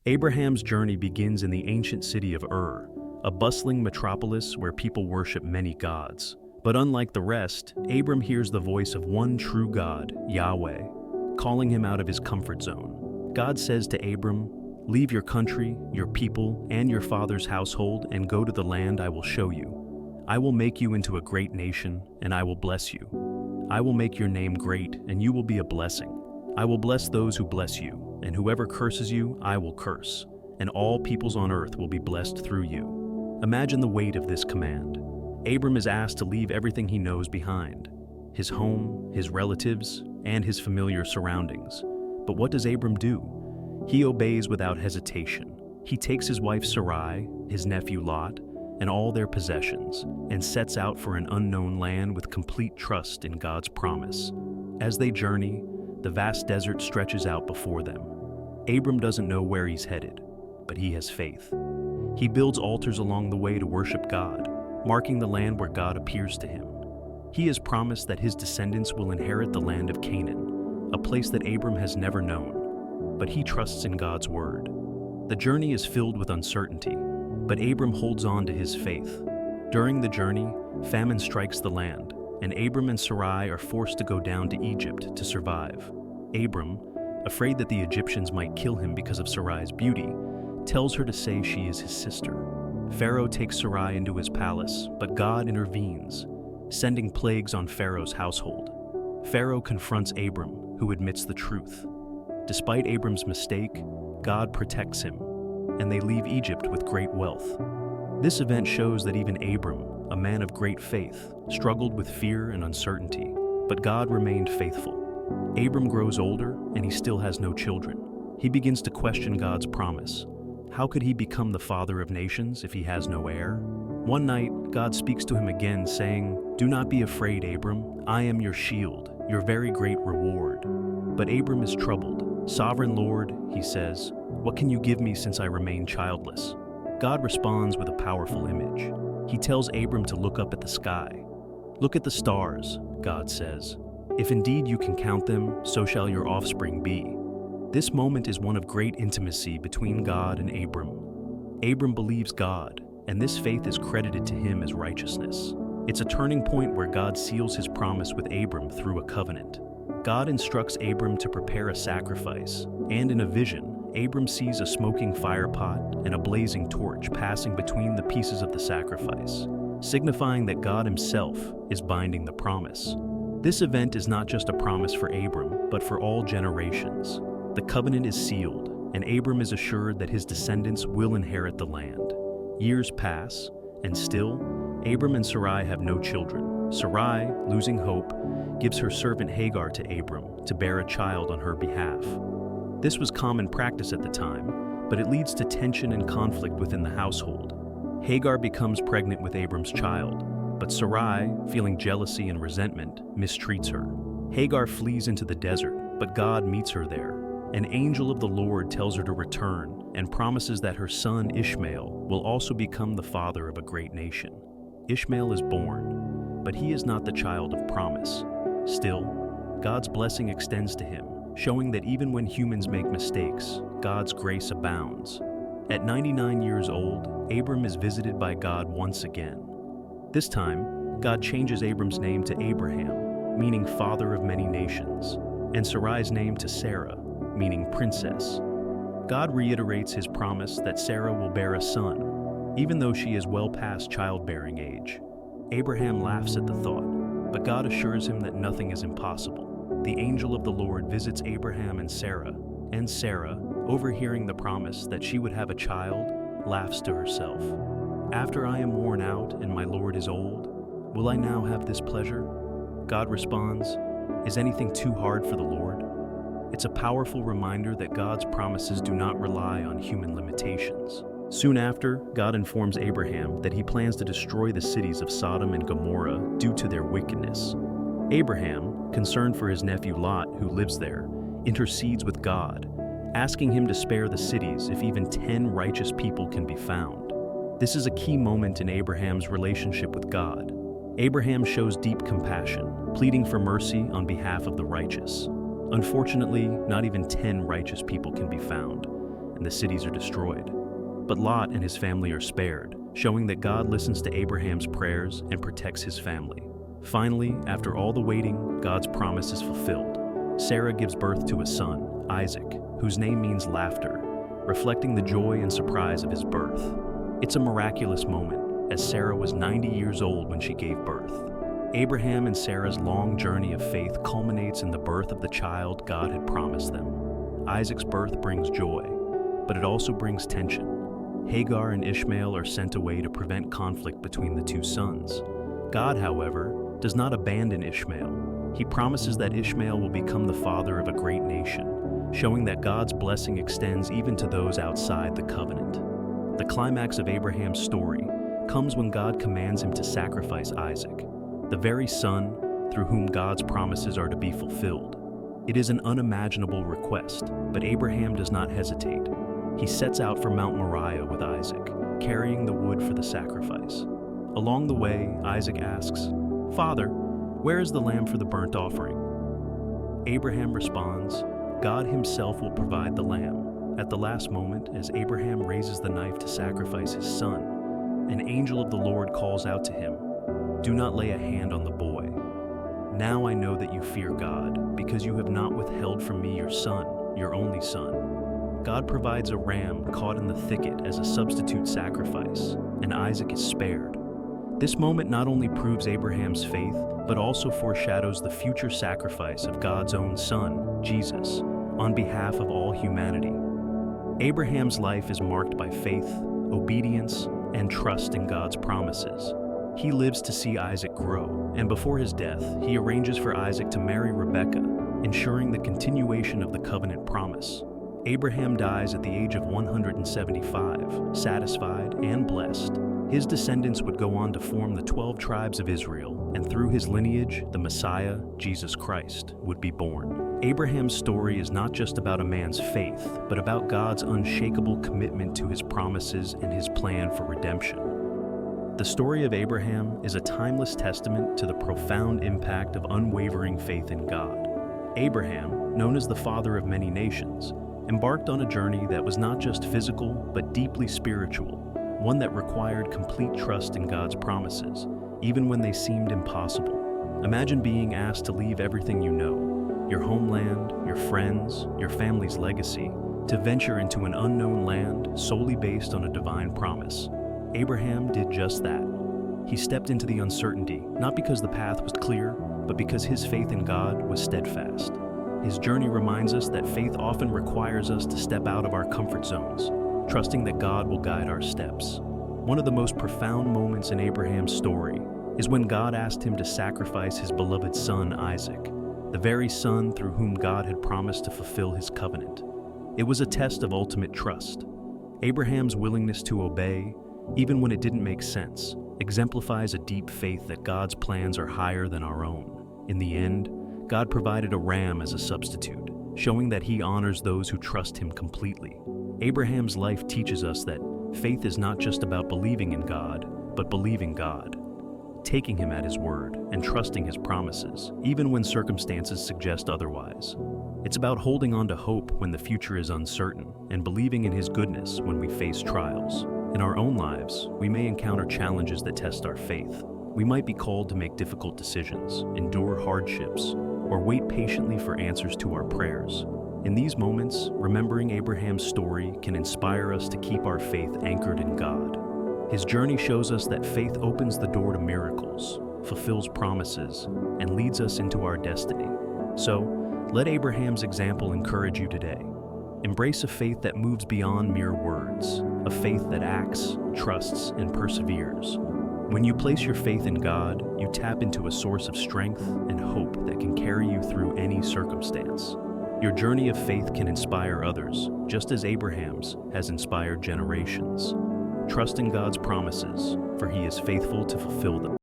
Abraham's journey begins in the ancient city of Ur, a bustling metropolis where people worship many gods. But unlike the rest, Abram hears the voice of one true God, Yahweh, calling him out of his comfort zone. God says to Abram, "Leave your country, your people, and your father's household and go to the land I will show you. I will make you into a great nation, and I will bless you. I will make your name great, and you will be a blessing. I will bless those who bless you, and whoever curses you, I will curse, and all peoples on earth will be blessed through you." Imagine the weight of this command. Abram is asked to leave everything he knows behind: his home, his relatives, and his familiar surroundings. But what does Abram do? He obeys without hesitation. He takes his wife Sarai, his nephew Lot, and all their possessions, and sets out for an unknown land with complete trust in God's promise. As they journey, the vast desert stretches out before them. Abram doesn't know where he's headed, but he has faith. He builds altars along the way to worship God, marking the land where God appears to him. He has promised that his descendants will inherit the land of Canaan, a place that Abram has never known, but he trusts in God's word. The journey is filled with uncertainty, but Abram holds on to his faith. During the journey, famine strikes the land, and Abram and Sarai are forced to go down to Egypt to survive. Abram, afraid that the Egyptians might kill him because of Sarai's beauty, tells her to say she is his sister. Pharaoh takes Sarai into his palace, but God intervenes, sending plagues on Pharaoh's household. Pharaoh confronts Abram, who admits the truth. Despite Abram's mistake, God protects him, and they leave Egypt with great wealth. This event shows that even Abram, a man of great faith, struggled with fear and uncertainty, but God remained faithful. Abram grows older, and he still has no children. He begins to question God's promise. How could he become the father of nations if he has no heir? One night, God speaks to him again, saying, "Do not be afraid, Abram. I am your shield, your very great reward." But Abram is troubled. "Sovereign Lord," he says, "what can you give me since I remain childless?" God responds with a powerful image. He tells Abram to look up at the sky. "Look at the stars," God says. "If indeed you can count them, so shall your offspring be." This moment is one of great intimacy between God and Abram. Abram believes God, and this faith is credited to him as righteousness. It's a turning point where God seals his promise with Abram through a covenant. God instructs Abram to prepare a sacrifice, and in a vision, Abram sees a smoking fire pot and a blazing torch passing between the pieces of the sacrifice, signifying that God himself is binding the promise. This event is not just a promise for Abram, but for all generations. The covenant is sealed, and Abram is assured that his descendants will inherit the land. Years pass, and still, Abram and Sarai have no children. Sarai, losing hope, gives her servant Hagar to Abram to bear a child on her behalf. This was common practice at the time, but it leads to tension and conflict within the household. Hagar becomes pregnant with Abram's child, but Sarai, feeling jealousy and resentment, mistreats her. Hagar flees into the desert, but God meets her there. An angel of the Lord tells her to return and promises that her son Ishmael will also become the father of a great nation. Ishmael is born, but he is not the child of promise. Still, God's blessing extends to him, showing that even when humans make mistakes, God's grace abounds. At 99 years old, Abram is visited by God once again. This time, God changes Abram's name to Abraham, meaning father of many nations, and Sarai's name to Sarah, meaning princess. God reiterates his promise that Sarah will bear a son, even though she is well past childbearing age. Abraham laughs at the thought, but God assures him that nothing is impossible. The angel of the Lord visits Abraham and Sarah, overhearing the promise that she would have a child, laughs to herself. "After I am worn out and my Lord is old, will I now have this pleasure?" God responds, "Is anything too hard for the Lord?" It's a powerful reminder that God's promises do not rely on human limitations. Soon after, God informs Abraham that he plans to destroy the cities of Sodom and Gomorrah due to their wickedness. Abraham, concerned for his nephew Lot, who lives there, intercedes with God, asking him to spare the cities if even 10 righteous people can be found. This is a key moment in Abraham's relationship with God. Abraham shows deep compassion, pleading for mercy on behalf of the righteous. Unfortunately, not even 10 righteous people can be found, and the cities are destroyed. But Lot and his family are spared, showing that God listens to Abraham's prayers and protects his family. Finally, after all the waiting, God's promise is fulfilled. Sarah gives birth to a son, Isaac, whose name means laughter, reflecting the joy and surprise of his birth. It's a miraculous moment, as Sarah was 90 years old when she gave birth. Abraham and Sarah's long journey of faith culminates in the birth of the child God had promised them. Isaac's birth brings joy, but it also brings tension. Hagar and Ishmael are sent away to prevent conflict between the two sons. God, however, does not abandon Ishmael. He promises that Ishmael will become the father of a great nation, showing that God's blessing extends even to those outside the covenant. The climax of Abraham's story comes when God commands him to sacrifice Isaac, the very son through whom God's promises are to be fulfilled. It is an unimaginable request, but Abraham does not hesitate. He sets out for Mount Moriah with Isaac, carrying the wood for the sacrifice. Along the way, Isaac asks, "Father, where is the lamb for the burnt offering?" Abraham responds, "God himself will provide the lamb." At the last moment, as Abraham raises the knife to sacrifice his son, an angel of the Lord calls out to him, "Do not lay a hand on the boy. Now I know that you fear God, because you have not withheld from me your son, your only son." God provides a ram caught in the thicket as a substitute sacrifice, and Isaac is spared. This moment not only proves Abraham's faith, but also foreshadows the future sacrifice of God's own Son, Jesus, on behalf of all humanity. Abraham's life is marked by faith, obedience, and trust in God's promises. He lives to see Isaac grow, and before his death, he arranges for Isaac to marry Rebekah, ensuring the continuation of the covenant promise. Abraham dies at the age of 175, satisfied and blessed. His descendants would go on to form the 12 tribes of Israel, and through his lineage, the Messiah, Jesus Christ, would be born. Abraham's story is not just about a man's faith, but about God's unshakable commitment to his promises and his plan for redemption. The story of Abraham is a timeless testament to the profound impact of unwavering faith in God. Abraham, known as the father of many nations, embarked on a journey that was not just physical, but deeply spiritual, one that required complete trust in God's promises, even when they seemed impossible. Imagine being asked to leave everything you know, your homeland, your friends, your family's legacy, to venture into an unknown land solely based on a divine promise. Abraham did just that. He stepped into the uncertainty, not because the path was clear, but because his faith in God was steadfast. His journey reminds us that faith often requires us to step out of our comfort zones, trusting that God will guide our steps. One of the most profound moments in Abraham's story is when God asked him to sacrifice his beloved son Isaac, the very son through whom God had promised to fulfill his covenant. It was a test of ultimate trust. Abraham's willingness to obey, even when it didn't make sense, exemplifies a deep faith that God's plans are higher than our own. In the end, God provided a ram as a substitute, showing that he honors those who trust him completely. Abraham's life teaches us that faith is not just about believing in God, but believing God, taking him at his word and trusting his promises, even when circumstances suggest otherwise. It's about holding on to hope when the future is uncertain and believing in his goodness when we face trials. In our own lives, we may encounter challenges that test our faith. We might be called to make difficult decisions, endure hardships, or wait patiently for answers to our prayers. In these moments, remembering Abraham's story can inspire us to keep our faith anchored in God. His journey shows us that faith opens the door to miracles, fulfills promises, and leads us into our destiny. So, let Abraham's example encourage you today. Embrace a faith that moves beyond mere words, a faith that acts, trusts, and perseveres. When you place your faith in God, you tap into a source of strength and hope that can carry you through any circumstance. Your journey of faith can inspire others, just as Abraham's has inspired generations. Trust in God's promises, for he is faithful to fulfill them.